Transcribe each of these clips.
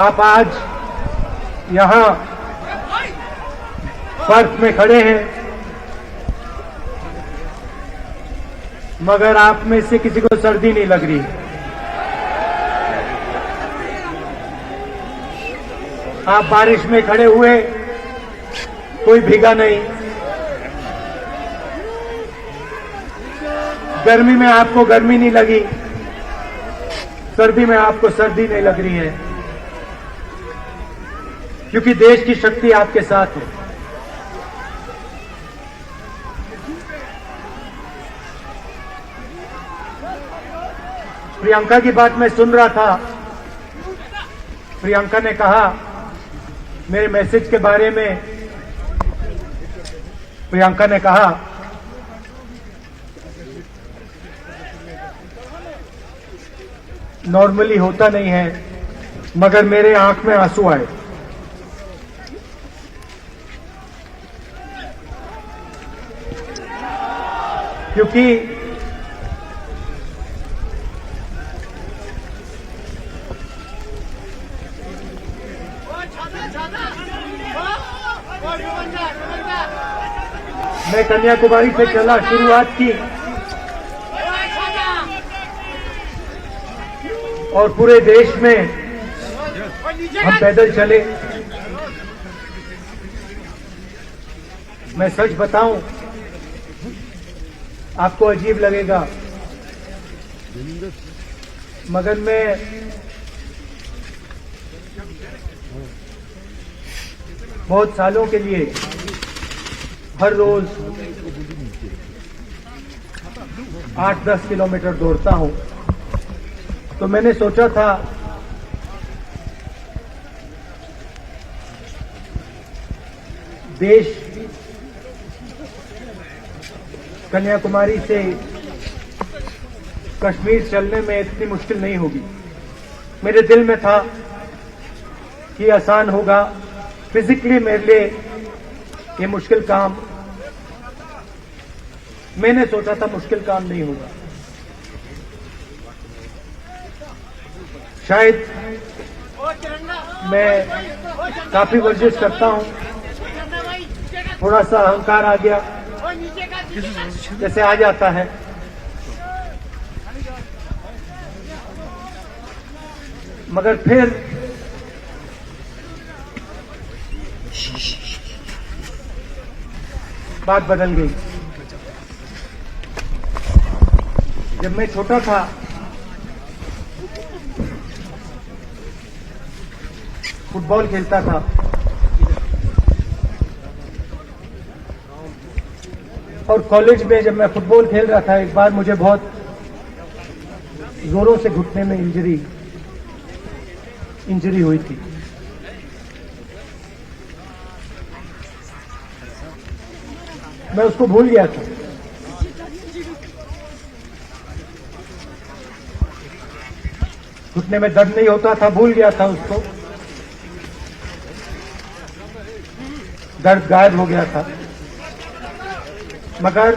आप आज यहां बर्फ में खड़े हैं, मगर आप में से किसी को सर्दी नहीं लग रही। आप बारिश में खड़े हुए, कोई भीगा नहीं। गर्मी में आपको गर्मी नहीं लगी, सर्दी में आपको सर्दी नहीं लग रही है, क्योंकि देश की शक्ति आपके साथ है। प्रियंका की बात मैं सुन रहा था। प्रियंका ने कहा मेरे मैसेज के बारे में, प्रियंका ने कहा नॉर्मली होता नहीं है, मगर मेरे आंख में आंसू आए। क्योंकि मैं कन्याकुमारी से चला, शुरुआत की और पूरे देश में हम पैदल चले। मैं सच बताऊं, आपको अजीब लगेगा, मगर मैं बहुत सालों के लिए हर रोज 8-10 किलोमीटर दौड़ता हूं। तो मैंने सोचा था देश कन्याकुमारी से कश्मीर चलने में इतनी मुश्किल नहीं होगी। मेरे दिल में था कि आसान होगा, फिजिकली मेरे लिए ये मुश्किल काम, मैंने सोचा था मुश्किल काम नहीं होगा। शायद मैं काफी वर्जिश करता हूं, थोड़ा सा अहंकार आ गया, जैसे आ जाता है। मगर फिर बात बदल गई। जब मैं छोटा था, फुटबॉल खेलता था, और कॉलेज में जब मैं फुटबॉल खेल रहा था, एक बार मुझे बहुत जोरों से घुटने में इंजरी हुई थी। मैं उसको भूल गया था। घुटने में दर्द नहीं होता था, भूल गया था उसको, दर्द गायब हो गया था। मगर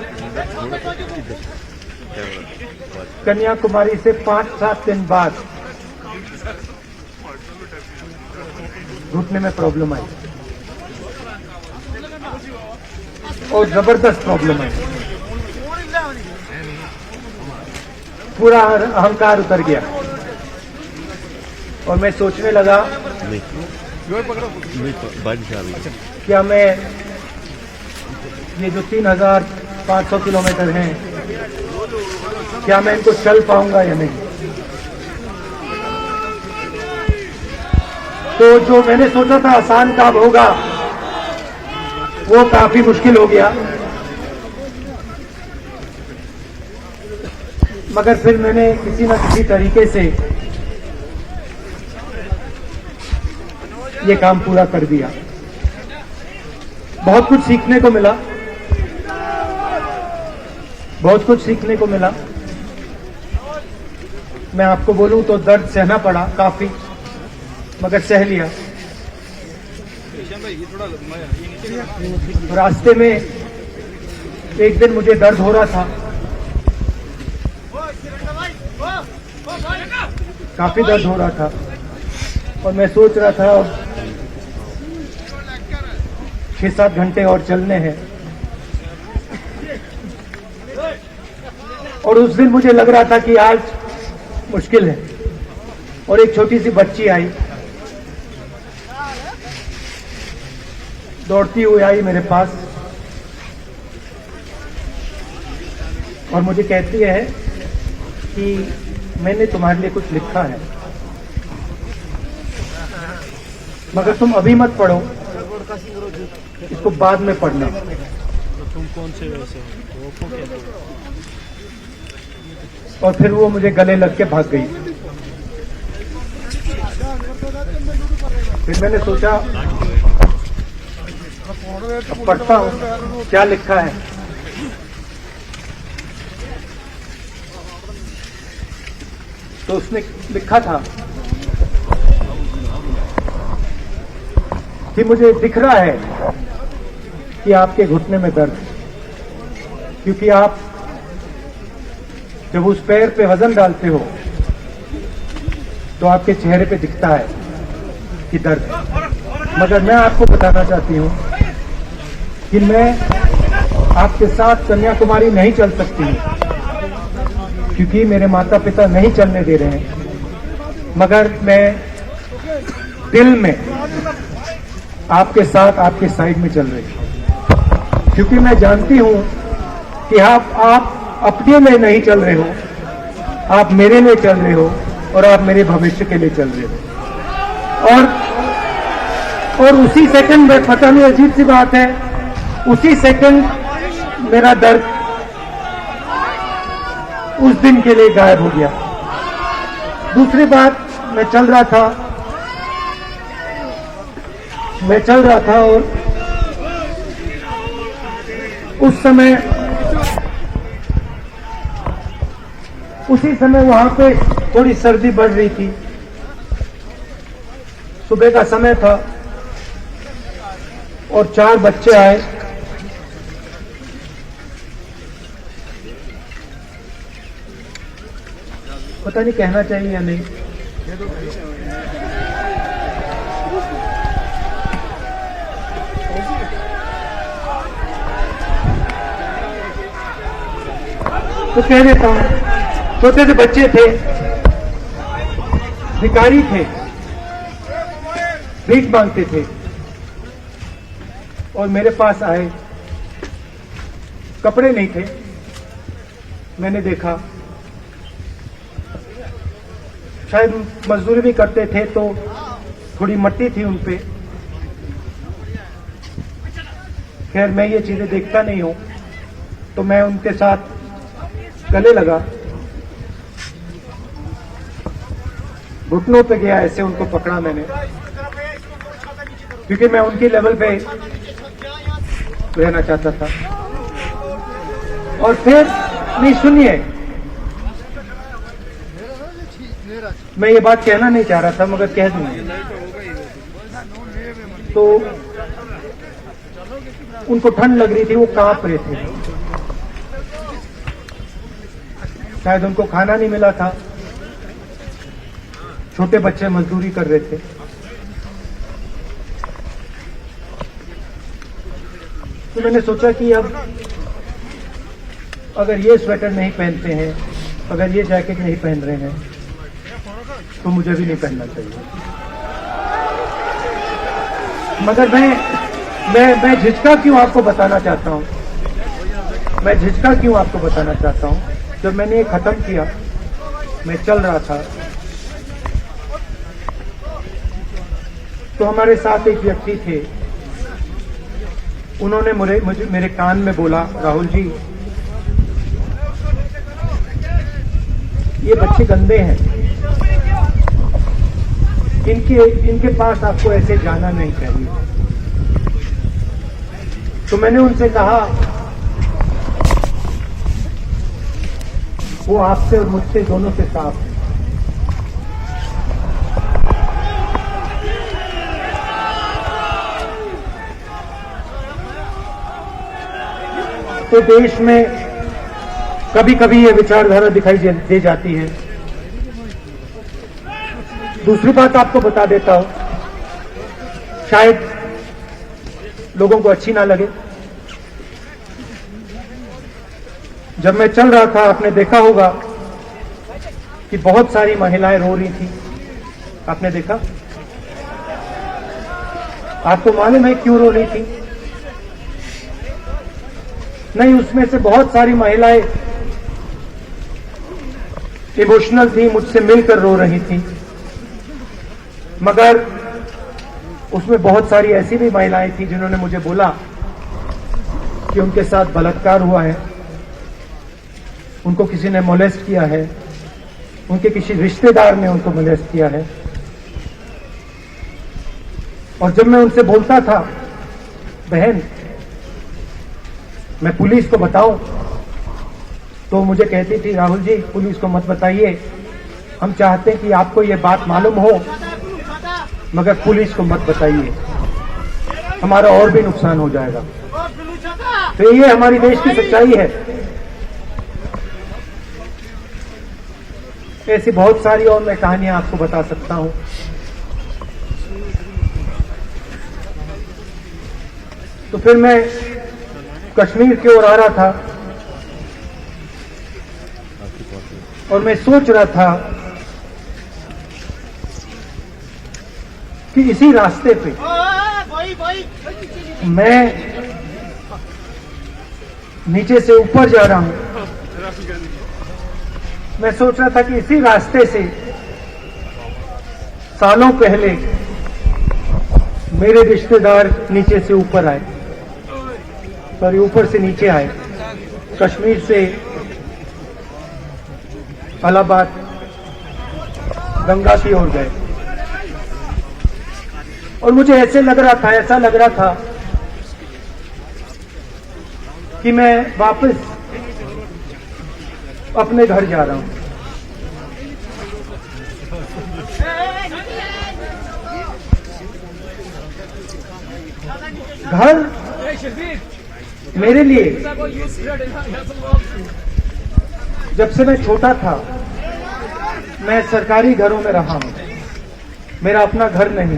कन्याकुमारी से 5-7 दिन बाद घुटने में प्रॉब्लम आई, और जबरदस्त प्रॉब्लम आई। पूरा अहंकार उतर गया और मैं सोचने लगा क्या मैं ये जो 3,500 किलोमीटर हैं, क्या मैं इनको चल पाऊंगा या नहीं। तो जो मैंने सोचा था आसान काम होगा, वो काफी मुश्किल हो गया। मगर फिर मैंने किसी न किसी तरीके से ये काम पूरा कर दिया। बहुत कुछ सीखने को मिला, बहुत कुछ सीखने को मिला। मैं आपको बोलूं तो दर्द सहना पड़ा काफी, मगर सह लिया। रास्ते में एक दिन मुझे दर्द हो रहा था, काफी दर्द हो रहा था, और मैं सोच रहा था 6-7 घंटे और चलने हैं। और उस दिन मुझे लग रहा था कि आज मुश्किल है। और एक छोटी सी बच्ची आई, दौड़ती हुई आई मेरे पास और मुझे कहती है कि मैंने तुम्हारे लिए कुछ लिखा है, मगर तुम अभी मत पढ़ो, इसको बाद में पढ़ना। तो तुम कौन से वैसे हो? वो क्या? और फिर वो मुझे गले लग के भाग गई। फिर मैंने सोचा पढ़ता हूं क्या लिखा है। तो उसने लिखा था कि मुझे दिख रहा है कि आपके घुटने में दर्द है, क्योंकि आप जब उस पैर पे वजन डालते हो तो आपके चेहरे पे दिखता है कि दर्द है। मगर मैं आपको बताना चाहती हूं कि मैं आपके साथ कन्याकुमारी नहीं चल सकती हूं, क्योंकि मेरे माता पिता नहीं चलने दे रहे हैं। मगर मैं दिल में आपके साथ, आपके साइड में चल रही हूं, क्योंकि मैं जानती हूं कि आप अपने लिए नहीं चल रहे हो, आप मेरे लिए चल रहे हो और आप मेरे भविष्य के लिए चल रहे हो। और उसी सेकंड में, पता नहीं अजीब सी बात है, उसी सेकंड मेरा दर्द उस दिन के लिए गायब हो गया। दूसरी बात, मैं चल रहा था और उसी समय वहां पे थोड़ी सर्दी बढ़ रही थी। सुबह का समय था और 4 बच्चे आए। पता नहीं कहना चाहिए या नहीं। तो कह देता हूं, छोटे से बच्चे थे, भिखारी थे, भीख मांगते थे और मेरे पास आए। कपड़े नहीं थे, मैंने देखा शायद मजदूरी भी करते थे तो थोड़ी मट्टी थी उन पे। खैर मैं ये चीजें देखता नहीं हूं, तो मैं उनके साथ गले लगा, घुटनों पे गया, ऐसे उनको पकड़ा मैंने, क्योंकि मैं उनके लेवल पे रहना चाहता था। और फिर नहीं, सुनिए, मैं ये बात कहना नहीं चाह रहा था मगर कह दूंगा। तो उनको ठंड लग रही थी, वो कांप रहे थे, शायद उनको खाना नहीं मिला था। छोटे बच्चे मजदूरी कर रहे थे। तो मैंने सोचा कि अब अगर ये स्वेटर नहीं पहनते हैं, अगर ये जैकेट नहीं पहन रहे हैं, तो मुझे भी नहीं पहनना चाहिए। मगर मैं झिझका क्यों आपको बताना चाहता हूं, मैं झिझका क्यों आपको बताना चाहता हूं। जब मैंने ये खत्म किया, मैं चल रहा था, तो हमारे साथ एक व्यक्ति थे। उन्होंने मेरे कान में बोला, राहुल जी, ये बच्चे गंदे हैं, इनके पास आपको ऐसे जाना नहीं चाहिए। तो मैंने उनसे कहा, वो आपसे और मुझसे दोनों से साफ है। तो देश में कभी कभी ये विचारधारा दिखाई दे जाती है दूसरी बात आपको बता देता हूं, शायद लोगों को अच्छी ना लगे। जब मैं चल रहा था, आपने देखा होगा कि बहुत सारी महिलाएं रो रही थी। आपने देखा? आपको मालूम है क्यों रो रही थी? नहीं, उसमें से बहुत सारी महिलाएं इमोशनल थी, मुझसे मिलकर रो रही थी, मगर उसमें बहुत सारी ऐसी भी महिलाएं थी जिन्होंने मुझे बोला कि उनके साथ बलात्कार हुआ है, उनको किसी ने मोलेस्ट किया है, उनके किसी रिश्तेदार ने उनको मोलेस्ट किया है। और जब मैं उनसे बोलता था, बहन मैं पुलिस को बताऊं, तो मुझे कहती थी, राहुल जी पुलिस को मत बताइए, हम चाहते हैं कि आपको ये बात मालूम हो, मगर पुलिस को मत बताइए, हमारा और भी नुकसान हो जाएगा। तो ये हमारी देश की सच्चाई है। ऐसी बहुत सारी और मैं कहानियां आपको बता सकता हूं। तो फिर मैं कश्मीर की ओर आ रहा था और मैं सोच रहा था कि इसी रास्ते पे मैं नीचे से ऊपर जा रहा हूं। मैं सोच रहा था कि इसी रास्ते से सालों पहले मेरे रिश्तेदार नीचे से ऊपर आए, सॉरी ऊपर से नीचे आए, कश्मीर से इलाहाबाद गंगा की ओर गए। और मुझे ऐसा लग रहा था कि मैं वापस अपने घर जा रहा हूं। घर मेरे लिए, जब से मैं छोटा था मैं सरकारी घरों में रहा हूं, मेरा अपना घर नहीं।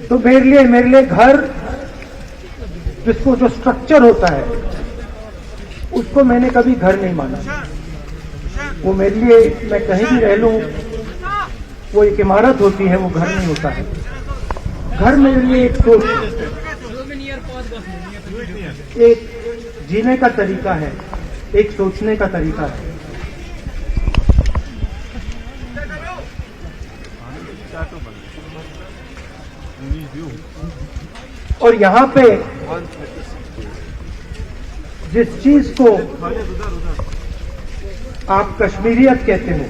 तो मेरे लिए घर, जिसको जो स्ट्रक्चर होता है उसको मैंने कभी घर नहीं माना। वो मेरे लिए, मैं कहीं भी रह लूं, वो एक इमारत होती है, वो घर नहीं होता है। घर मेरे लिए एक सोच, एक जीने का तरीका है, एक सोचने का तरीका है। और यहां पे जिस चीज को आप कश्मीरियत कहते हो,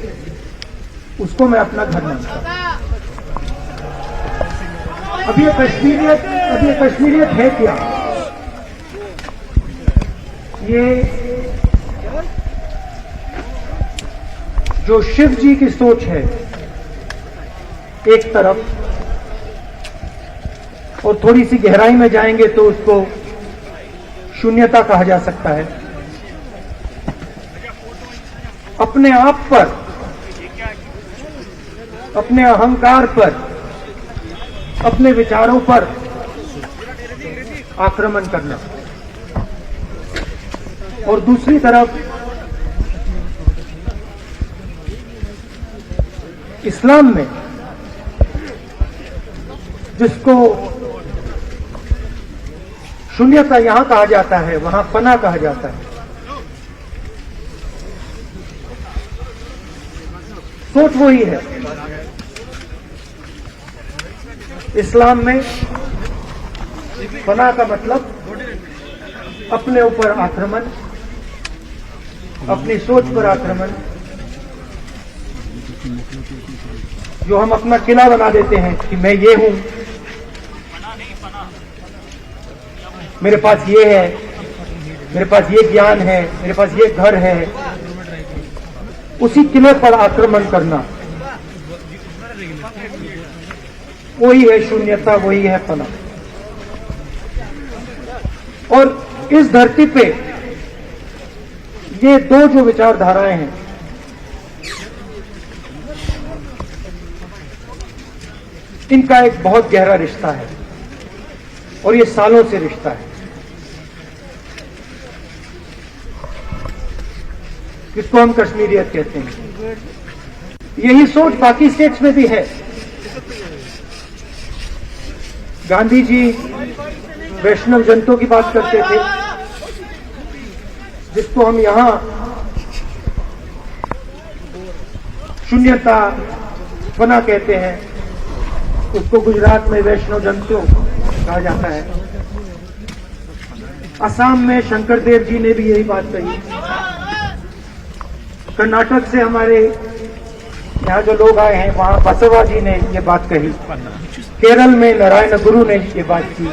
उसको मैं अपना घर मानता हूं। अब ये कश्मीरियत है क्या? ये जो शिव जी की सोच है एक तरफ, और थोड़ी सी गहराई में जाएंगे तो उसको शून्यता कहा जा सकता है। अपने आप पर, अपने अहंकार पर, अपने विचारों पर आक्रमण करना। और दूसरी तरफ इस्लाम में जिसको शून्यता यहां कहा जाता है, वहां पना कहा जाता है। सोच वही है। इस्लाम में पना का मतलब अपने ऊपर आक्रमण, अपनी सोच पर आक्रमण, जो हम अपना किला बना देते हैं कि मैं ये हूं, मेरे पास ये है, मेरे पास ये ज्ञान है, मेरे पास ये घर है, उसी किले पर आक्रमण करना, वही है शून्यता, वही है पना। और इस धरती पे ये दो जो विचारधाराएं हैं, इनका एक बहुत गहरा रिश्ता है और ये सालों से रिश्ता है। इसको हम कश्मीरियत कहते हैं। यही सोच बाकी स्टेट्स में भी है। गांधी जी वैष्णव जनतों की बात करते थे, जिसको हम यहां शून्यता पना कहते हैं, उसको गुजरात में वैष्णव जनतों कहा जाता है। असम में शंकरदेव जी ने भी यही बात कही। कर्नाटक से हमारे यहाँ जो लोग आए हैं वहां बसवा जी ने ये बात कही। केरल में नारायण गुरु ने ये बात की।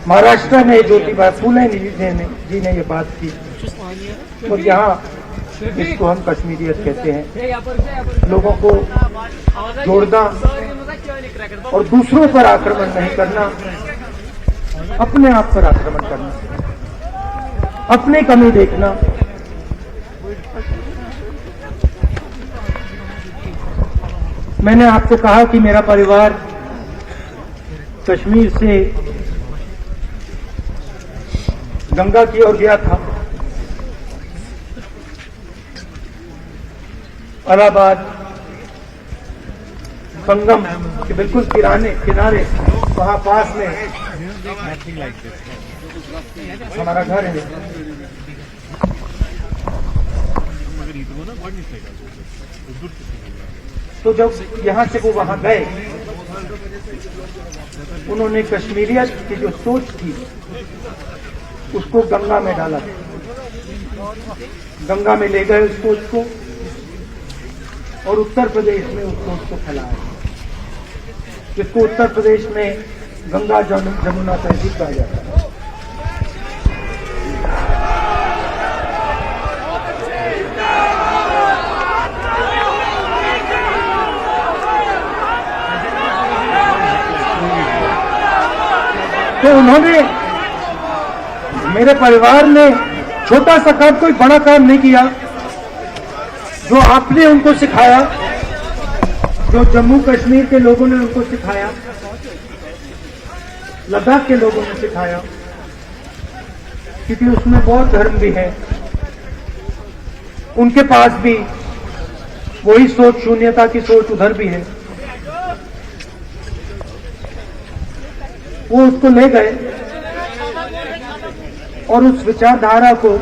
महाराष्ट्र में ज्योतिबा फूले जी ने ये बात की। और यहाँ इसको हम कश्मीरियत कहते हैं। लोगों को जोड़ना और दूसरों पर आक्रमण नहीं करना, अपने आप पर आक्रमण करना, अपनी कमी देखना। मैंने आपको कहा कि मेरा परिवार कश्मीर से गंगा की ओर गया था। इलाहाबाद संगम के बिल्कुल किनारे वहां पास में हमारा घर है। तो जब यहां से वो वहां गए, उन्होंने कश्मीरियत की जो सोच थी उसको गंगा में डाला, गंगा में ले गए उस सोच को और उत्तर प्रदेश में उस सोच को फैलाया, जिसको उत्तर प्रदेश में गंगा जमुना तहजीब कहा जाता है। तो उन्होंने, मेरे परिवार ने छोटा सा काम, कोई बड़ा काम नहीं किया। जो आपने उनको सिखाया, जो जम्मू कश्मीर के लोगों ने उनको सिखाया, लद्दाख के लोगों ने सिखाया, क्योंकि उसमें बौद्ध धर्म भी है, उनके पास भी वही सोच, शून्यता की सोच उधर भी है। वो उसको ले गए और उस विचारधारा को,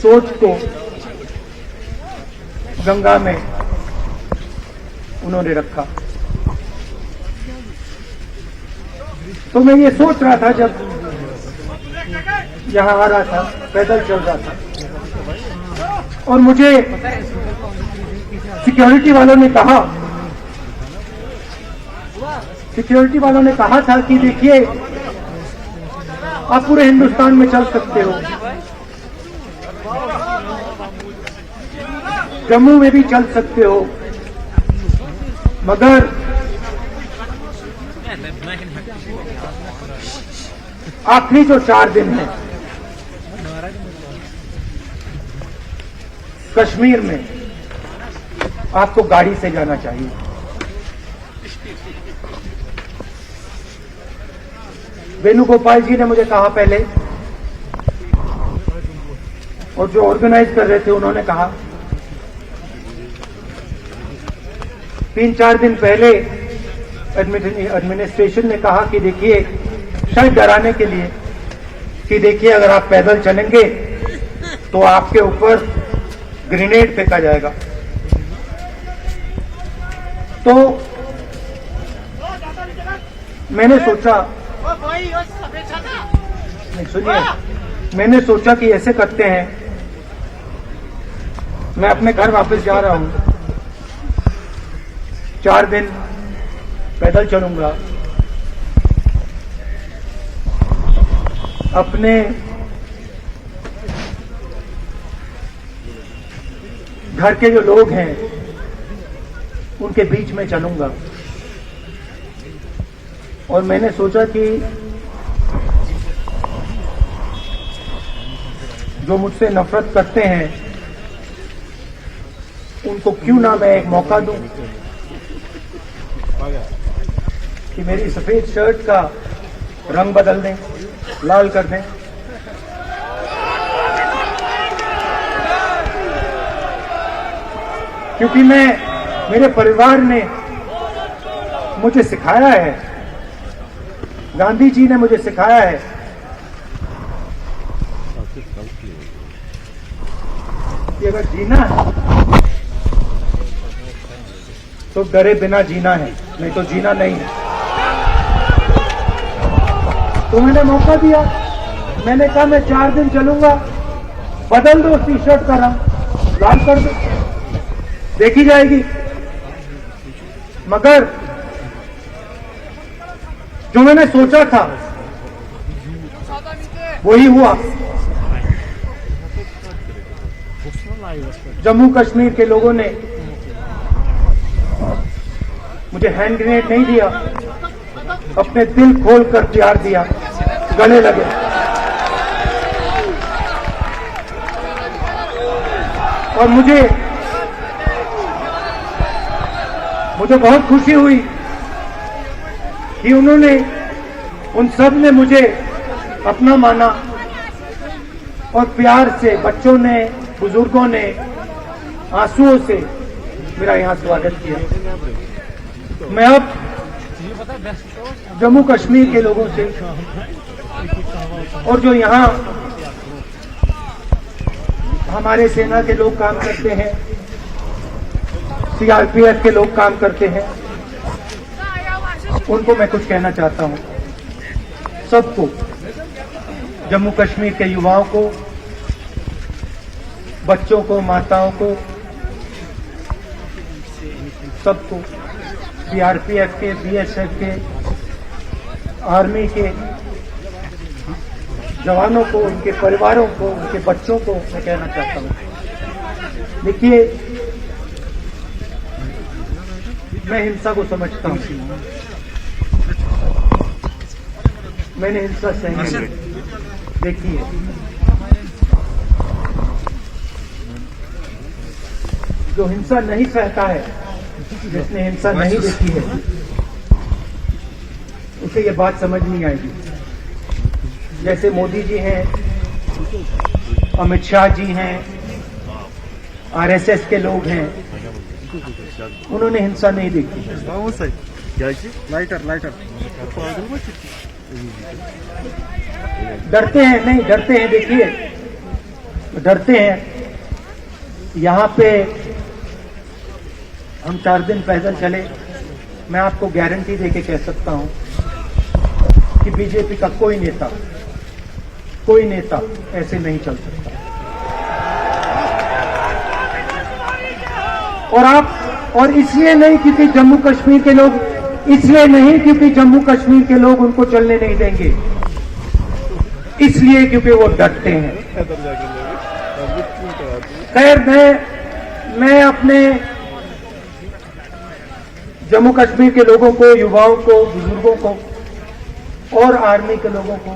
सोच को गंगा में उन्होंने रखा। तो मैं ये सोच रहा था जब यहां आ रहा था, पैदल चल रहा था, और मुझे सिक्योरिटी वालों ने कहा था कि देखिए, आप पूरे हिंदुस्तान में चल सकते हो, जम्मू में भी चल सकते हो, मगर आखिरी जो 4 दिन है कश्मीर में, आपको गाड़ी से जाना चाहिए। वेणुगोपाल जी ने मुझे कहा पहले, और जो ऑर्गेनाइज कर रहे थे उन्होंने कहा। 3-4 दिन पहले एडमिनिस्ट्रेशन ने कहा कि देखिए, शायद डराने के लिए, कि देखिए अगर आप पैदल चलेंगे तो आपके ऊपर ग्रेनेड फेंका जाएगा। तो मैंने सोचा, सुनिए, मैंने सोचा कि ऐसे करते हैं, मैं अपने घर वापस जा रहा हूं, 4 दिन पैदल चलूंगा, अपने घर के जो लोग हैं उनके बीच में चलूंगा। और मैंने सोचा कि जो मुझसे नफरत करते हैं उनको क्यों ना मैं एक मौका दूं। कि मेरी सफेद शर्ट का रंग बदल दें, लाल कर दें। क्योंकि मेरे परिवार ने मुझे सिखाया है, गांधी जी ने मुझे सिखाया है कि अगर जीना है तो डरे बिना जीना है, नहीं तो जीना नहीं है। तो मैंने मौका दिया, मैंने कहा मैं 4 दिन चलूंगा, बदल दो टी शर्ट का रंग, लाल कर दो, देखी जाएगी। मगर जो मैंने सोचा था वही हुआ। जम्मू कश्मीर के लोगों ने मुझे हैंड ग्रेनेड नहीं दिया, अपने दिल खोलकर प्यार दिया, गले लगे। और मुझे बहुत खुशी हुई कि उन सब ने मुझे अपना माना और प्यार से बच्चों ने, बुजुर्गों ने आंसुओं से मेरा यहां स्वागत किया। मैं अब जम्मू कश्मीर के लोगों से और जो यहां हमारे सेना के लोग काम करते हैं, सीआरपीएफ के लोग काम करते हैं, उनको मैं कुछ कहना चाहता हूं। सबको, जम्मू कश्मीर के युवाओं को, बच्चों को, माताओं को, सबको, सीआरपीएफ के, बीएसएफ के, आर्मी के जवानों को, उनके परिवारों को, उनके बच्चों को मैं कहना चाहता हूं। देखिए, मैं हिंसा को समझता हूं, मैंने हिंसा सही है। देखिए, जो हिंसा नहीं सहता है, जिसने हिंसा नहीं देखी है, उसे ये बात समझ नहीं आएगी। जैसे मोदी जी हैं, अमित शाह जी हैं, आरएसएस के लोग हैं, उन्होंने हिंसा नहीं देखी। डरते हैं, नहीं डरते हैं। देखिए, डरते हैं। यहां पे हम 4 दिन पैदल चले, मैं आपको गारंटी देके कह सकता हूं कि बीजेपी का कोई नेता ऐसे नहीं चल सकता। और इसलिए नहीं क्योंकि जम्मू कश्मीर के लोग, इसलिए नहीं क्योंकि जम्मू कश्मीर के लोग उनको चलने नहीं देंगे, इसलिए क्योंकि वो डरते हैं। खैर, मैं अपने जम्मू कश्मीर के लोगों को, युवाओं को, बुजुर्गों को और आर्मी के लोगों को,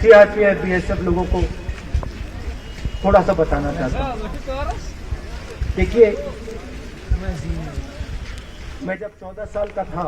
सीआरपीएफ, बीएसएफ लोगों को थोड़ा सा बताना चाहता हूं। देखिए, मैं जब 14 साल का था